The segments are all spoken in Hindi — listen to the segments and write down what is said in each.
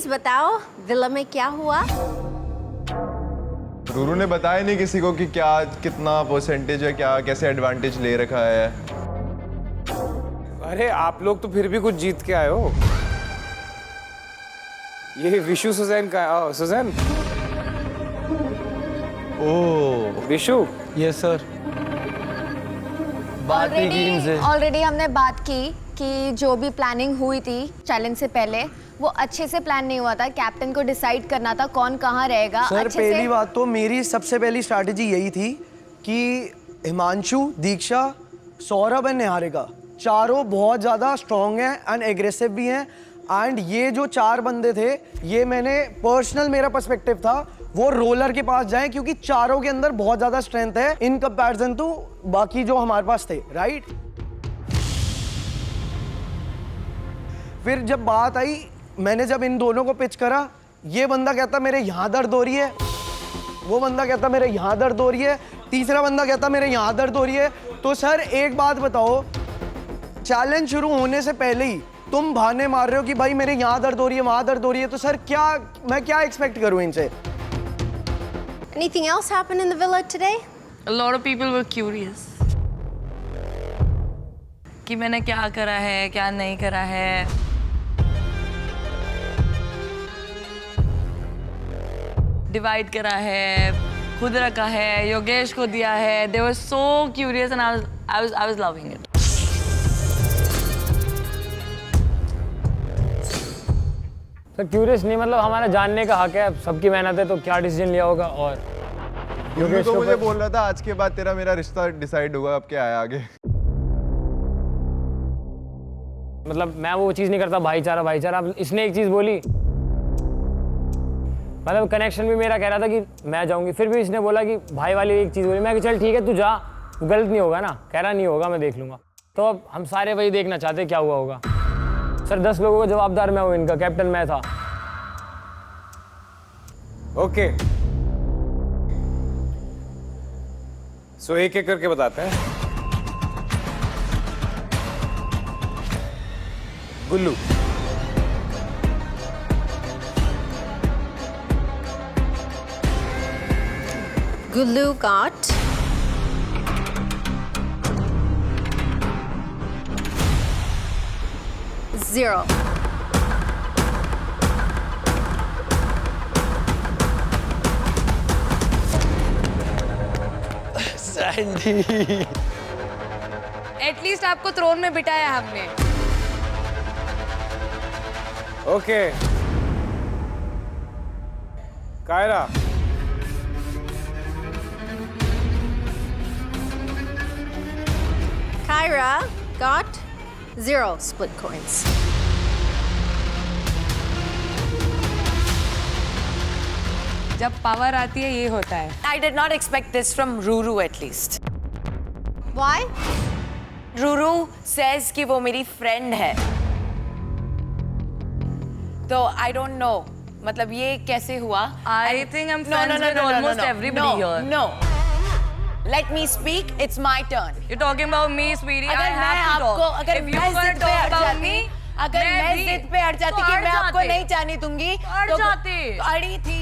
प्लीज बताओ विला में क्या हुआ? रूरू ने बताया नहीं किसी को कि क्या कितना परसेंटेज है, क्या कैसे एडवांटेज ले रखा है। अरे आप लोग तो फिर भी कुछ जीत के आए हो। ये विशु सुजैन का सुजैन। ओह विशु। Yes sir. बात ही की इनसे। ऑलरेडी हमने बात की कि जो भी प्लानिंग हुई थी चैलेंज से पहले वो अच्छे से प्लान नहीं हुआ था। कैप्टन को डिसाइड करना था कौन कहाँ रहेगा। सर पहली बात तो मेरी सबसे पहली स्ट्रैटेजी यही थी कि हिमांशु, दीक्षा, सौरभ एंड निहारिका चारों बहुत ज़्यादा स्ट्रॉन्ग हैं एंड एग्रेसिव भी हैं। एंड ये जो 4 बंदे थे, ये मैंने पर्सनल मेरा पर्सपेक्टिव था वो रोलर के पास जाएं क्योंकि चारों के अंदर बहुत ज़्यादा स्ट्रेंथ है इन कंपैरिजन टू बाकी जो हमारे पास थे, राइट। फिर जब बात आई, मैंने जब इन दोनों को पिच करा, ये बंदा कहता मेरे यहाँ दर्द हो रही है, वो बंदा कहता मेरे यहाँ दर्द हो रही है, तीसरा बंदा कहता मेरे यहाँ दर्द हो रही है। तो सर एक बात बताओ, चैलेंज शुरू होने से पहले ही तुम बहाने मार रहे हो कि भाई मेरे यहाँ दर्द हो रही है, वहाँ दर्द हो रही है, तो सर मैं क्या एक्सपेक्ट करूँ इनसे? Anything else happened in the villa today? A lot of people were curious कि मैंने क्या करा है, क्या नहीं करा है। डिवाइड करा है, खुद रखा है, योगेश को दिया है। They were so curious and I was loving it. तो क्यूरियस नहीं, मतलब हमारा जानने का हक है, सबकी मेहनत है, तो क्या डिसीजन लिया होगा। और योगेश तो मुझे बोल रहा था आज के बाद तेरा मेरा रिश्ता डिसाइड होगा, अब क्या है आगे। मतलब मैं वो चीज़ नहीं करता भाईचारा। अब इसने एक चीज़ बोली, मतलब कनेक्शन भी मेरा कह रहा था कि मैं जाऊंगी, फिर भी इसने बोला कि भाई वाली एक चीज़ बोली। मैं कि चल ठीक है तू जा, गलत नहीं होगा ना, कह रहा नहीं होगा मैं देख लूँगा। तो अब हम सारे वही देखना चाहते क्या हुआ होगा। सर 10 लोगों का जवाबदार मैं हूँ, इनका कैप्टन मैं था। ओके सो एक एक करके बताते हैं। Gullu. Gullu got 0. Sandy. At least आपको थ्रोन में बिठाया हमने। Okay Kyra. Kyra got 0 split coins. जब पावर आती है ये होता है। I did not expect this from Ruru at least. Why? Ruru says कि वो मेरी friend है। तो I don't know, मतलब ये कैसे हुआ? I think I'm friends with almost everybody here. No. Let me speak. It's my turn. You're talking about me, sweetie. I अगर मैं have to आपको talk. अगर If मैं you जिद gonna पे talk अड़ about जाती, me, अगर मैं भी जिद पे अड़ जाती तो कि अड़ मैं आपको जाते। नहीं जाने दूंगी, अड़ तो जाते। अड़ी थी।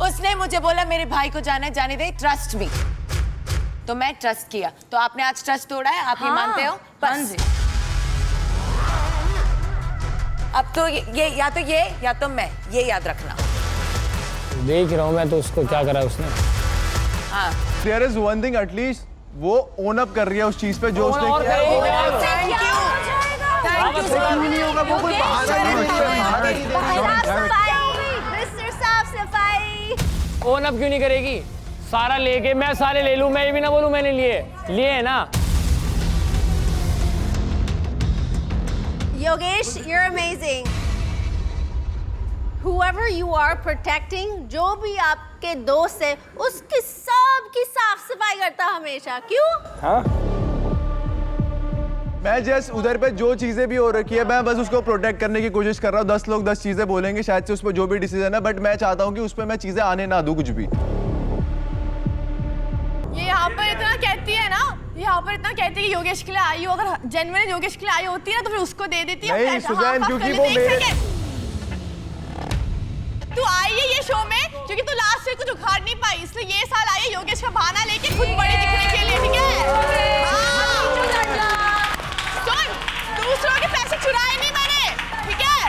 उसने मुझे बोला मेरे भाई को जाने दे, ट्रस्ट मी। तो मैं ट्रस्ट किया। तो आपने आज ट्रस्ट तोड़ा है, आप ये मानते हो? हाँ जी। अब तो ये या तो मैं, ये याद रखना। देख रहा हूँ मैं तो उसको क्या करा उसने। हाँ। There is one thing at least, वो ओन अप कर रही है उस चीज पे जो उसने किया। थैंक यू नहीं होगा, वो कोई बहाना नहीं है। मिस्टर साफ सफाई। ओन अप क्यों नहीं करेगी? सारा लेके मैं सारे ले लूँ, मैं ये भी ना बोलूँ मैंने लिए है ना। Yogesh, you're amazing. Whoever you are protecting, जो भी आपके दोस्त है, उसकी सबकी साफ सफाई करता हमेशा। क्यों? हाँ मैं जस्ट उधर पे जो चीजें भी हो रखी है, मैं बस उसको प्रोटेक्ट करने की कोशिश कर रहा हूँ। 10 लोग 10 चीजें बोलेंगे, शायद से उस पर जो भी डिसीजन है, बट मैं चाहता हूँ कि उस पर मैं चीजें आने ना दूं कुछ भी। ये यहाँ पर इतना कहती है ना, यहाँ पर इतना कहती है कि योगेश के लिए आई हो, अगर जेन्युइन योगेश के लिए आई होती है ना तो फिर उसको दे देती है। नहीं सुजैन, क्योंकि वो मेरे तू आई है ये शो में क्योंकि तू लास्ट से कुछ उखाड़ नहीं पाई, इसलिए ये साल आई है योगेश का बहाना लेके खुद बड़े दिखने के लिए, ठीक है? सुन, दूसरों के पैसे चुराए नहीं मैंने, ठीक है?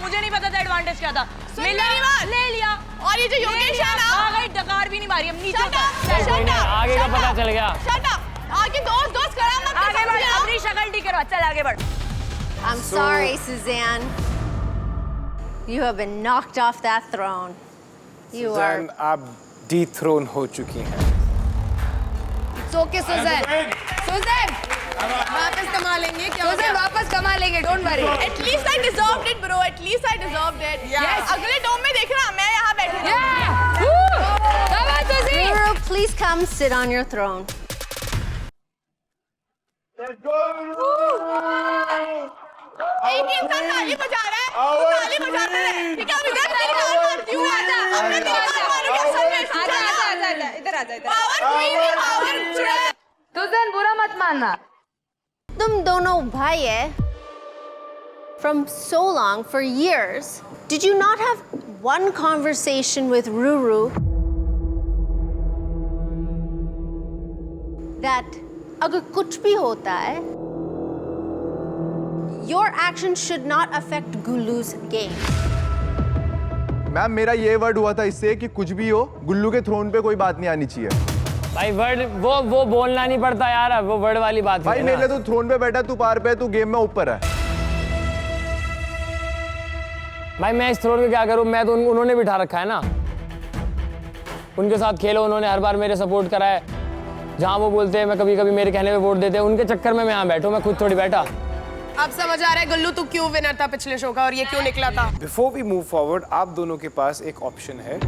मुझे नहीं पता था एडवांटेज क्या था। सुन मेरी बात, ले लिया। और ये जो योगेश है ना, आ गई, डकार भी नहीं मारी, हम नीचे Shut up, उतर। shut up, आगे का shut पता up, चल गया। shut up, आगे दोस्त करा मत, आगे बढ़, समझे ना? अपनी शक्ल ठीक करवा, चल आगे बढ़। I'm sorry, Suzanne. You have been knocked off that throne. You are. Suzanne, आप डिथ्रोन हो चुकी हैं। ओके सुजैन, सुजैन वापस कमा लेंगे, क्या सुजैन वापस कमा लेंगे, don't worry. At least I deserved it, bro. At least I deserved it. Yes. अगले डोम में देखना, मैं यहाँ बैठी हूँ। Guru, please come sit on your throne. एक ही इंसान ताली बजा रहा है, तू ताली बजाता रहे, ठीक है? अभी देख तेरी गाल मारती हूँ, आजा, अब मैं तेरी गाल मारूंगी असल में, समझा ना? इधर आ जा, Power queen है, power चुड़ैल। सुजैन बुरा मत मानना। तुम दोनों भाई है. From so long, for years, did you not have one conversation with Ruru that अगर कुछ भी होता है, your actions should not affect Gulu's game. Ma'am मेरा ये वर्ड हुआ था इससे कि कुछ भी हो गुल्लू के थ्रोन पे कोई बात नहीं आनी चाहिए. भाई वर्ड वो बोलना नहीं पड़ता यार, वो वर्ड वाली बात भाई है मेरे ना। लिए तू थ्रोन पे बैठा, तू पार पे, तू गेम में ऊपर है. भाई मैं इस थ्रोन पे क्या करूं, मैं तो उन्होंने बिठा रखा है ना, उनके साथ खेलो, उन्होंने हर बार मेरे सपोर्ट करा है, जहां वो बोलते हैं मैं कभी कभी मेरे कहने पे वोट देते हैं, उनके चक्कर में मैं यहाँ बैठूं, मैं खुद थोड़ी बैठा. अब समझ आ रहा है गुल्लू तू क्यों विनर था पिछले शो का और ये क्यों निकला था। बिफोर वी मूव फॉरवर्ड, आप दोनों के पास एक ऑप्शन है,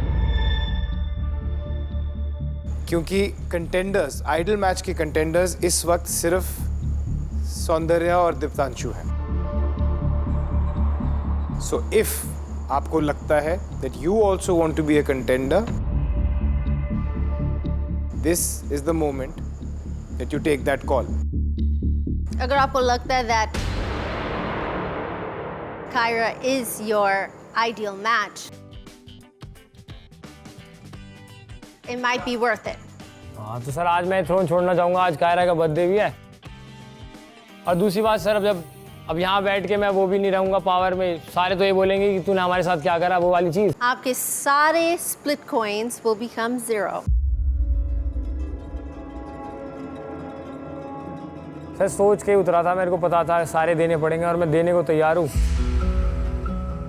क्योंकि कंटेंडर्स, आइडल मैच के कंटेंडर्स इस वक्त सिर्फ सौंदर्या और दीप्तांशु हैं. सो इफ आपको लगता है that you also want to be a contender, this is the moment that you take that call. अगर आपको लगता है that Kyra is your ideal match, it might be worth it. हाँ तो सर आज मैं थ्रोन छोड़ना चाहूँगा, आज कायरा का बर्थडे भी है, और दूसरी बात सर अब यहाँ बैठ के मैं वो भी नहीं रहूँगा पावर में, सारे तो ये बोलेंगे कि तूने हमारे साथ क्या करा, वो वाली चीज़. आपके सारे split coins will become 0. Sir सोच के उतरा था, मेरे को पता था सारे देने पड़ेंगे और मैं देने को तैयार हूँ.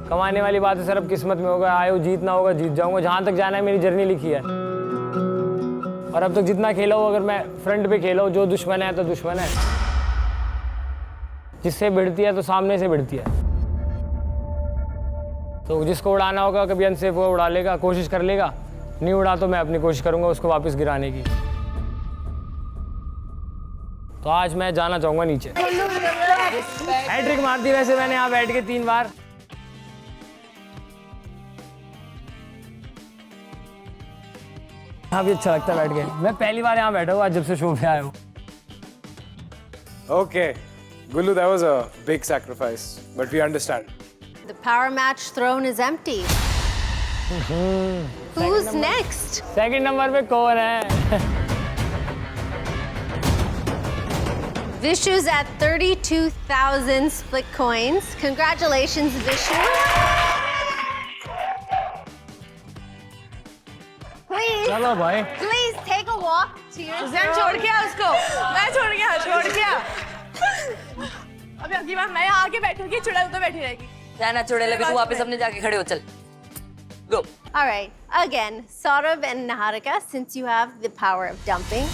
कमाने वाली बात है सर, अब किस्मत में होगा, आयो जीतना होगा, जीत जाऊंगा, जहाँ तक जाना है मेरी जर्नी लिखी है. और अब तक जितना खेला हो, अगर मैं फ्रंट पे खेला हूँ, जो दुश्मन है तो दुश्मन है, जिससे भिड़ती है तो सामने से भिड़ती है. तो जिसको उड़ाना होगा कभी अनसेफ वो उड़ा लेगा, कोशिश कर लेगा, नहीं उड़ा तो मैं अपनी कोशिश करूंगा उसको वापस गिराने की. तो आज मैं जाना चाहूंगा नीचे. हैट्रिक मार दी वैसे मैंने यहाँ बैठ के 3 बार. यहाँ भी अच्छा लगता है बैठ के, मैं पहली बार यहाँ बैठा हूँ आज जब से शो पे आया हूँ. Okay, Gullu, that was a big sacrifice, but we understand. The power match throne is empty. Who's next? Second number पे कौन है? Vishu's at 32,000 split coins. Congratulations, Vishu. चलो भाई. Please take a walk to your Suzanne छोड़ के आ उसको, मैं छोड़ के आ. अभी अगली बार मैं यहाँ आके बैठूंगी, चुड़ैल तो बैठी रहेगी. जाना चुड़ैल, अभी तू वापस अपने जाके खड़े हो, चल. Go. All right. Again, Saurav and Niharika, since you have the power of dumping.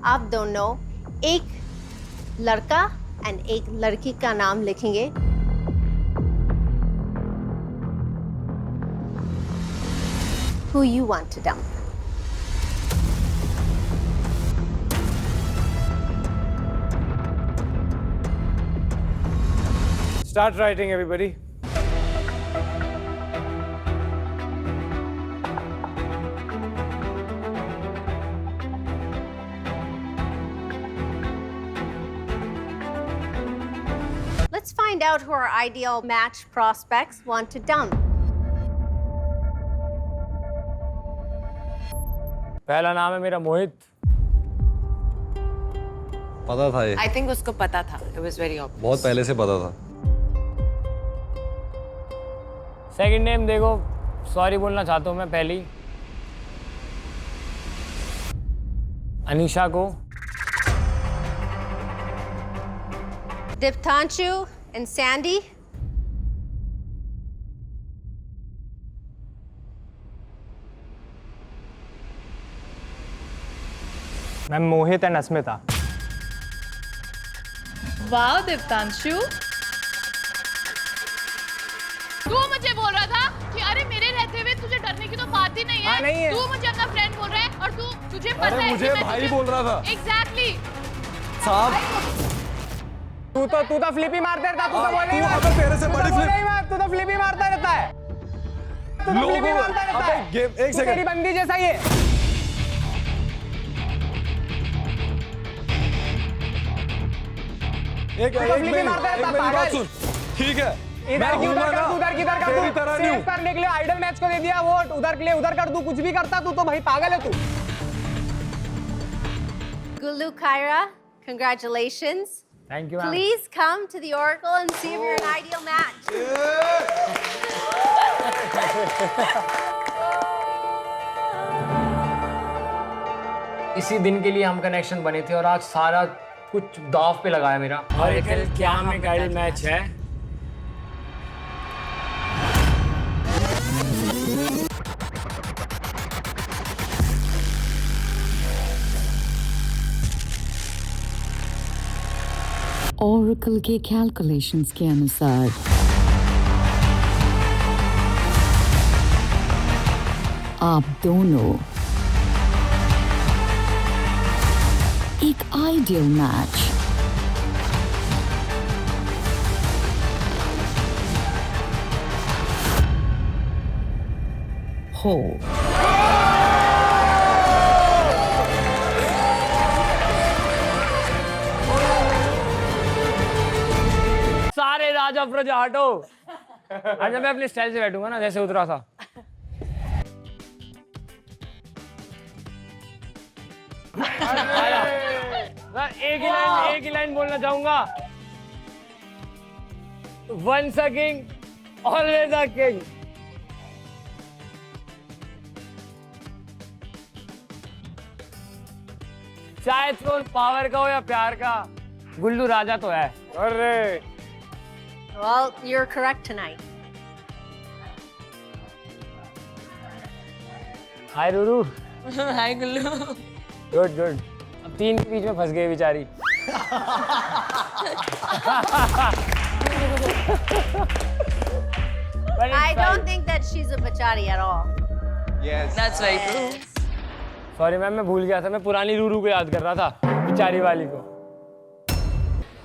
आप दोनों एक लड़का एंड एक लड़की का नाम लिखेंगे. Who you want to dump? Start writing, everybody. Let's find out who our ideal match prospects want to dump. पहला नाम है मेरा मोहित। पता था ये, I think उसको पता था. It was very obvious. बहुत पहले से पता था। सेकंड नेम देखो, सॉरी बोलना चाहता हूँ मैं पहली अनीशा को। Diptanshu and Sandy. Ma'am Mohit and Asmita. वाह दीप्तांशु, तू मुझे बोल रहा था कि अरे मेरे रहते हुए तुझे डरने की तो बात ही नहीं है। हाँ, नहीं है। तू मुझे अपना फ्रेंड बोल रहा है और तुझे पता अरे है मुझे कि मैं भाई तुझे- बोल रहा था। Exactly. साहब तू तो फ्लिप ही मारता रहता, तू तो बोल ही तू मत। अबे तेरे से तू तो बड़ी बोल flip- ही मत, तू तो फ्लिप ही मारता रहता है। तू तो लोगों फ्लिप ही को- मारता रहता अबे है। गेम- एक तू सेकंड। तेरी बंदी जैसा ही है। एक flip ही मारता रहता, मेरी बात पागल। सुन, ठीक है मैं इधर की हूँगा उधर कर ना, तू, उधर की इधर कर तेरी तू। तरह नहीं सेव हूँ। करने के लिए आइडल मैच को दे दिया वोट, उधर के लिए उधर कर तू, कुछ भी करता तू तो भाई पागल है तू। Gulu Kaira, congratulations. Thank you ma'am. Please come to the Oracle and see if you're an ideal match. इसी दिन के लिए हम कनेक्शन बने थे और आज सारा कुछ दाव पे लगाया मेरा। और एक क्या में आइडल मैच है। Oracle के कैलकुलेशंस के अनुसार आप दोनों एक आइडियल मैच हो। सारे राजा प्रजा हटो। अच्छा मैं अपने स्टाइल से बैठूंगा ना जैसे उतरा था। मैं एक ही लाइन बोलना चाहूंगा। Once a king, always a king. चाहे तो पावर का हो या प्यार का, गुल्लू राजा तो है। अरे Well, you're correct tonight. Hi Ruru. Hi Gullu. Good good. अब तीन के बीच में फंस गई बेचारी। I don't think that she's a bachari at all. Yes. That's very true. Sorry ma'am, मैं भूल गया था, मैं पुरानी रूरू को याद कर रहा था, बेचारी वाली को।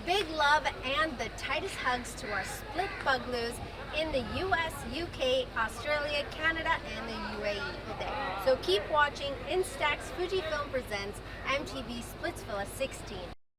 Big love and the tightest hugs to our split Bugloos in the US, UK, Australia, Canada, and the UAE today. So keep watching Instax Fujifilm presents MTV Splitsvilla 16.